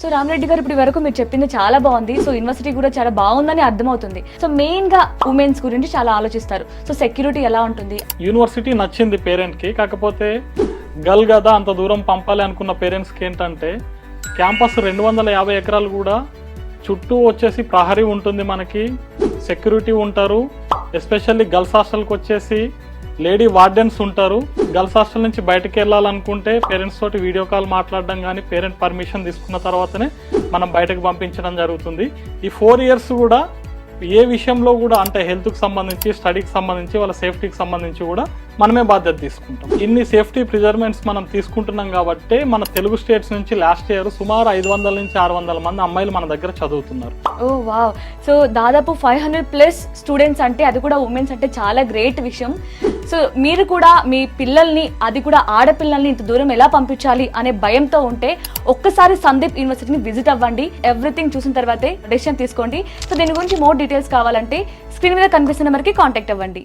So Rama Reddy గారు ఇప్పుడు వరకు మీరు చెప్పింది చాలా బాగుంది. సో యూనివర్సిటీ కూడా చాలా బాగుందని అర్థమవుతుంది. సో మెయిన్ గా ఉమెన్స్ గురించి చాలా ఆలోచిస్తారు. సో సెక్యూరిటీ ఎలా ఉంటుంది? యూనివర్సిటీ నచ్చింది పేరెంట్ కి, కాకపోతే గర్ల్ కదా అంత దూరం పంపాలి అనుకున్న పేరెంట్స్ కి ఏంటంటే క్యాంపస్ 250 ఎకరాలు కూడా చుట్టూ వచ్చేసి ప్రహరీ ఉంటుంది, మనకి సెక్యూరిటీ ఉంటారు. ఎస్పెషల్లీ గర్ల్స్ హాస్టల్కి వచ్చేసి లేడీ వార్డెన్స్ ఉంటారు. గర్ల్స్ హాస్టల్ నుంచి బయటకు వెళ్ళాలనుకుంటే పేరెంట్స్ తోటి వీడియో కాల్ మాట్లాడడం కానీ పేరెంట్ పర్మిషన్ తీసుకున్న తర్వాతనే మనం బయటకు పంపించడం జరుగుతుంది. ఈ 4 years కూడా ఏ విషయంలో కూడా అంటే హెల్త్కి సంబంధించి, స్టడీకి సంబంధించి, వాళ్ళ సేఫ్టీకి సంబంధించి కూడా మనమే బాధ్యత తీసుకుంటాం. ఇన్ని సేఫ్టీ ప్రిజర్వ్మెంట్స్ మనం తీసుకుంటున్నాం కాబట్టి మన తెలుగు స్టేట్స్ నుంచి లాస్ట్ ఇయర్ సుమారు 500 నుంచి 600 మంది అమ్మాయిలు మన దగ్గర చదువుతున్నారు. ఓ వావ్. సో దాదాపు 500+ స్టూడెంట్స్ అంటే, అది కూడా ఉమెన్స్ అంటే చాలా గ్రేట్ విషయం. సో మీరు కూడా మీ పిల్లల్ని, అది కూడా ఆడపిల్లల్ని ఇంత దూరం ఎలా పంపించాలి అనే భయంతో ఉంటే ఒక్కసారి సందీప్ యూనివర్సిటీని విజిట్ అవ్వండి. ఎవ్రీథింగ్ చూసిన తర్వాతే డెసిషన్ తీసుకోండి. సో దీని గురించి మోర్ డీటెయిల్స్ కావాలంటే స్క్రీన్ మీద కనిపిస్తున్న నెంబర్కి కాంటాక్ట్ అవ్వండి.